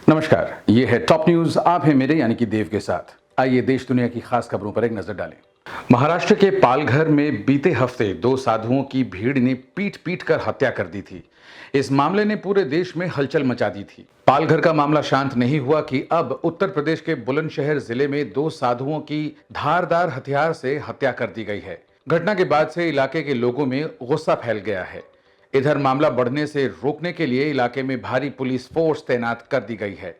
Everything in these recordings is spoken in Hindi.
नमस्कार, ये है टॉप न्यूज। आप हैं मेरे यानी कि देव के साथ। आइए देश दुनिया की खास खबरों पर एक नजर डालें। महाराष्ट्र के पालघर में बीते हफ्ते दो साधुओं की भीड़ ने पीट पीट कर हत्या कर दी थी। इस मामले ने पूरे देश में हलचल मचा दी थी। पालघर का मामला शांत नहीं हुआ कि अब उत्तर प्रदेश के बुलंदशहर जिले में दो साधुओं की धारदार हथियार से हत्या कर दी गई है। घटना के बाद से इलाके के लोगों में गुस्सा फैल गया है। इधर मामला बढ़ने से रोकने के लिए इलाके में भारी पुलिस फोर्स तैनात कर दी गई है।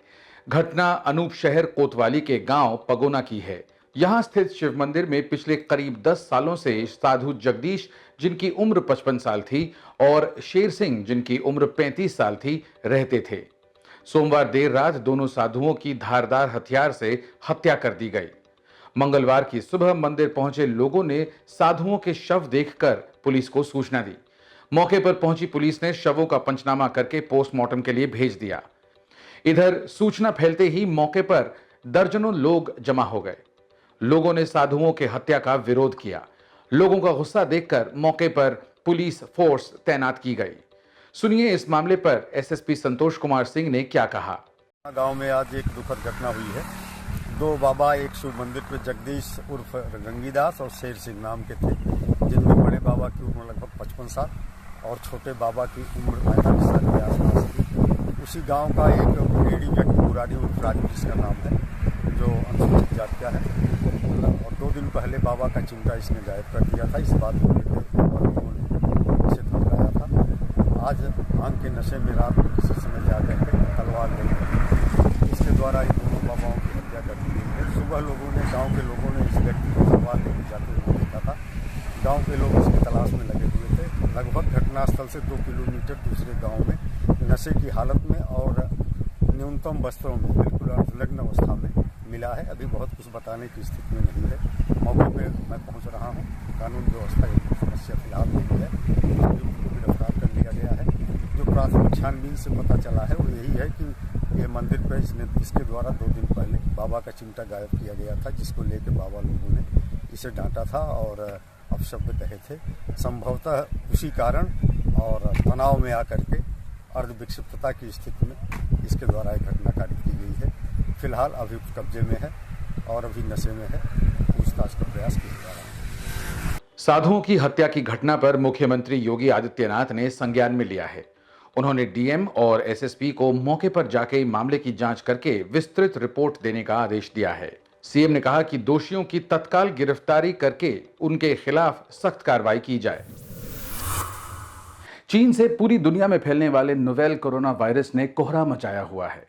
घटना अनूप शहर कोतवाली के गांव पगोना की है। यहां स्थित शिव मंदिर में पिछले करीब 10 सालों से साधु जगदीश, जिनकी उम्र 55 साल थी, और शेर सिंह, जिनकी उम्र 35 साल थी, रहते थे। सोमवार देर रात दोनों साधुओं की धारदार हथियार से हत्या कर दी गई। मंगलवार की सुबह मंदिर पहुंचे लोगों ने साधुओं के शव देखकर पुलिस को सूचना दी। मौके पर पहुंची पुलिस ने शवों का पंचनामा करके पोस्टमार्टम के लिए भेज दिया। इधर सूचना फैलते ही मौके पर दर्जनों लोग जमा हो गए। लोगों ने साधुओं के हत्या का विरोध किया। लोगों का गुस्सा देखकर मौके पर पुलिस फोर्स तैनात की गई। सुनिए इस मामले पर एसएसपी संतोष कुमार सिंह ने क्या कहा। गांव में आज एक दुखद घटना हुई है। दो बाबा एक शिव मंदिर पे जगदीश उर्फ गंगीदास और शेर सिंह नाम के थे, जिनमें बड़े बाबा की उम्र लगभग 55 साल और छोटे बाबा की उम्र 45 साल के आसपास थी। उसी गांव का एक रेडी व्यक्ति मुरारी उर्फ राजू, जिसका नाम है, जो अनुसूचित जाति का है, और 2 दिन पहले बाबा का चिमटा इसने गायब कर दिया था। इस बात को लेकर और लोगों ने इसे धमकाया था। आज भांग के नशे में रात में किसी समय जाकर के तलवार लेकर इसके द्वारा इन दोनों बाबाओं की हत्या कर दी गई है। सुबह गाँव के लोगों ने इस व्यक्ति को तलवार लेकर जाते हुए देखा था। गाँव के लोग इसकी तलाश में लगे हुए थे। लगभग घटनास्थल से 2 किलोमीटर दूसरे गांव में नशे की हालत में और न्यूनतम वस्त्रों में बिल्कुल अर्धनग्न अवस्था में मिला है। अभी बहुत कुछ बताने की स्थिति में नहीं है। मौके पे मैं पहुंच रहा हूं। कानून व्यवस्था की समस्या फिलहाल नहीं है। अभियुक्त को गिरफ्तार कर लिया गया है। जो प्राथमिक छानबीन से पता चला है वो यही है कि ये मंदिर पर इसके द्वारा 2 दिन पहले बाबा का चिमटा गायब किया गया था, जिसको लेकर बाबा लोगों ने इसे डांटा था और अपशब्द कहे थे। संभवतः उसी कारण और तनाव में आकर के अर्धविक्षिप्तता की स्थिति में इसके द्वारा एक घटना कारित की गई है। फिलहाल अभियुक्त कब्जे में है और अभी नशे में है। पूछताछ का प्रयास किया जा रहा है। साधुओं की हत्या की घटना पर मुख्यमंत्री योगी आदित्यनाथ ने संज्ञान में लिया है। उन्होंने डीएम और एसएसपी को मौके पर जाके मामले की जांच करके विस्तृत रिपोर्ट देने का आदेश दिया है। सीएम ने कहा कि दोषियों की तत्काल गिरफ्तारी करके उनके खिलाफ सख्त कार्रवाई की जाए। चीन से पूरी दुनिया में फैलने वाले नोवेल कोरोना वायरस ने कोहरा मचाया हुआ है।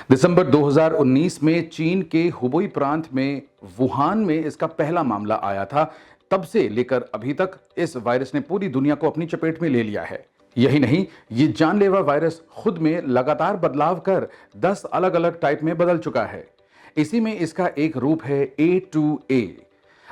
दिसंबर 2019 में चीन के हुबेई प्रांत में वुहान में इसका पहला मामला आया था। तब से लेकर अभी तक इस वायरस ने पूरी दुनिया को अपनी चपेट में ले लिया है। यही नहीं, ये जानलेवा वायरस खुद में लगातार बदलाव कर 10 अलग अलग टाइप में बदल चुका है। इसी में इसका एक रूप है A2A।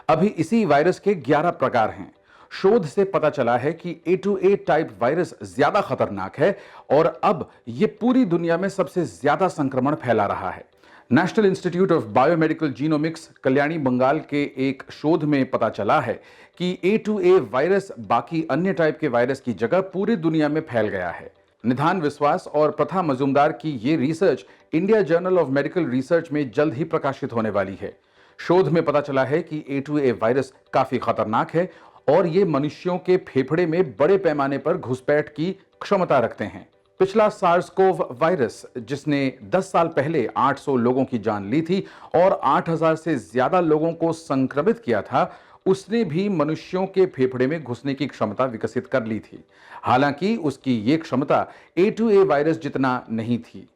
अभी इसी वायरस के 11 प्रकार हैं। शोध से पता चला है कि A2A टाइप वायरस ज्यादा खतरनाक है और अब यह पूरी दुनिया में सबसे ज्यादा संक्रमण फैला रहा है। National institute of biomedical genomics Kalyani Bengal के एक शोध में पता चला है कि A2A वायरस बाकी अन्य टाइप के वायरस की जगह पूरी दुनिया में फैल गया है। निधान विश्वास और प्रथा मजूमदार की ये research India journal of medical research में जल्द ही प्रकाशित होने वाली है। शोध में पता चला है कि A2A वायरस काफी खतरनाक है और ये मनुष्यों के फेफड़े में बड़े पैमाने पर घुसपैठ की क्षमता रखते हैं। पिछला सार्स-कोव वायरस, जिसने 10 साल पहले 800 लोगों की जान ली थी और 8000 से ज्यादा लोगों को संक्रमित किया था, उसने भी मनुष्यों के फेफड़े में घुसने की क्षमता विकसित कर ली थी। हालांकि उसकी ये क्षमता A2A वायरस जितना नहीं थी।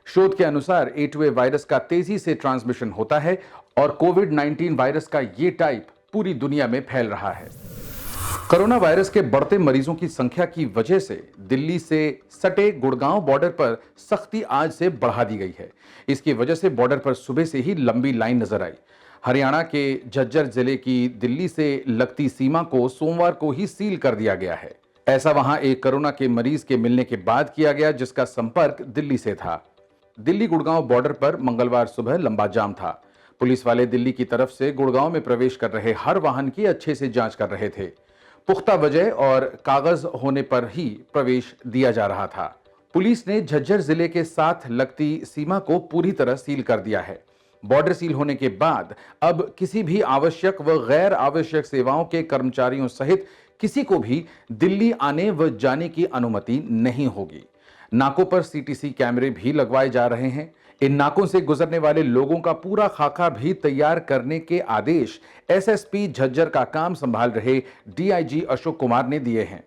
शोध के अनुसार A2A वायरस का तेजी से ट्रांसमिशन होता है और कोविड-19 वायरस का ये टाइप पूरी दुनिया में फैल रहा है। कोरोना वायरस के बढ़ते मरीजों की संख्या की वजह से दिल्ली से सटे गुड़गांव बॉर्डर पर सख्ती आज से बढ़ा दी गई है। इसकी वजह से बॉर्डर पर सुबह से ही लंबी लाइन नजर आई। हरियाणा के झज्जर जिले की दिल्ली से लगती सीमा को सोमवार को ही सील कर दिया गया है। ऐसा वहां एक कोरोना के मरीज के मिलने के बाद किया गया, जिसका संपर्क दिल्ली से था। दिल्ली गुड़गांव बॉर्डर पर मंगलवार सुबह लंबा जाम था। पुलिस वाले दिल्ली की तरफ से गुड़गांव में प्रवेश कर रहे हर वाहन की अच्छे से जांच कर रहे थे। पुख्ता वजह और कागज होने पर ही प्रवेश दिया जा रहा था। पुलिस ने झज्जर जिले के साथ लगती सीमा को पूरी तरह सील कर दिया है। बॉर्डर सील होने के बाद अब किसी भी आवश्यक व गैर आवश्यक सेवाओं के कर्मचारियों सहित किसी को भी दिल्ली आने व जाने की अनुमति नहीं होगी। नाकों पर सीटीसी कैमरे भी लगवाए जा रहे हैं। इन नाकों से गुजरने वाले लोगों का पूरा खाका भी तैयार करने के आदेश एसएसपी झज्जर का काम संभाल रहे डीआईजी अशोक कुमार ने दिए हैं।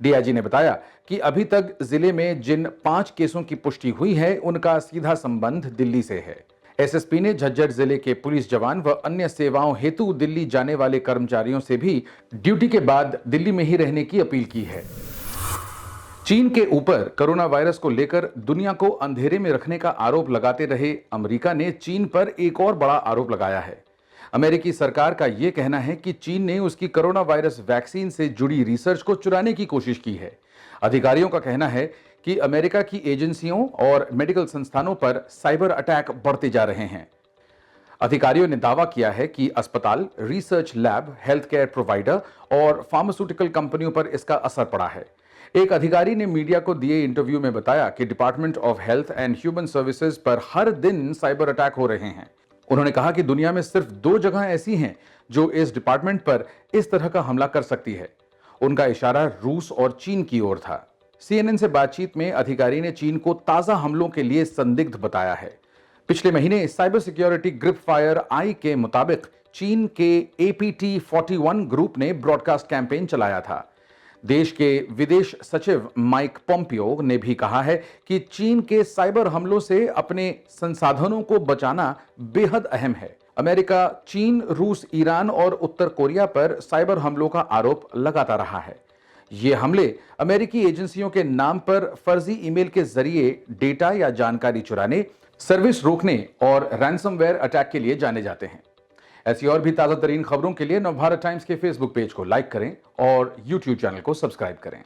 डीआईजी ने बताया कि अभी तक जिले में जिन 5 केसों की पुष्टि हुई है उनका सीधा संबंध दिल्ली से है। एसएसपी ने झज्जर जिले के पुलिस जवान व अन्य सेवाओं हेतु दिल्ली जाने वाले कर्मचारियों से भी ड्यूटी के बाद दिल्ली में ही रहने की अपील की है। चीन के ऊपर कोरोना वायरस को लेकर दुनिया को अंधेरे में रखने का आरोप लगाते रहे अमेरिका ने चीन पर एक और बड़ा आरोप लगाया है। अमेरिकी सरकार का यह कहना है कि चीन ने उसकी कोरोना वायरस वैक्सीन से जुड़ी रिसर्च को चुराने की कोशिश की है। अधिकारियों का कहना है कि अमेरिका की एजेंसियों और मेडिकल संस्थानों पर साइबर अटैक बढ़ते जा रहे हैं। अधिकारियों ने दावा किया है कि अस्पताल, research lab, health care provider और फार्मास्यूटिकल कंपनियों पर इसका असर पड़ा है। एक अधिकारी ने मीडिया को दिए इंटरव्यू में बताया कि department of health and human services पर हर दिन साइबर अटैक हो रहे हैं। उन्होंने कहा कि दुनिया में सिर्फ 2 जगह ऐसी हैं जो इस डिपार्टमेंट पर इस तरह का हमला कर सकती है। उनका इशारा रूस और चीन की ओर था। सीएनएन से बातचीत में अधिकारी ने चीन को ताजा हमलों के लिए संदिग्ध बताया है। पिछले महीने साइबर सिक्योरिटी ग्रिप फायर आई के मुताबिक चीन के APT41 ग्रुप ने ब्रॉडकास्ट कैंपेन चलाया था। देश के विदेश सचिव माइक पोम्पियो ने भी कहा है कि चीन के साइबर हमलों से अपने संसाधनों को बचाना बेहद अहम है। अमेरिका, चीन, रूस, ईरान और उत्तर कोरिया पर साइबर हमलों का आरोप लगाता रहा है। ये हमले अमेरिकी एजेंसियों के नाम पर फर्जी ईमेल के जरिए डेटा या जानकारी चुराने, सर्विस रोकने और रैंसमवेयर अटैक के लिए जाने जाते हैं। ऐसी और भी ताजा तरीन खबरों के लिए नवभारत टाइम्स के फेसबुक पेज को लाइक करें और यूट्यूब चैनल को सब्सक्राइब करें।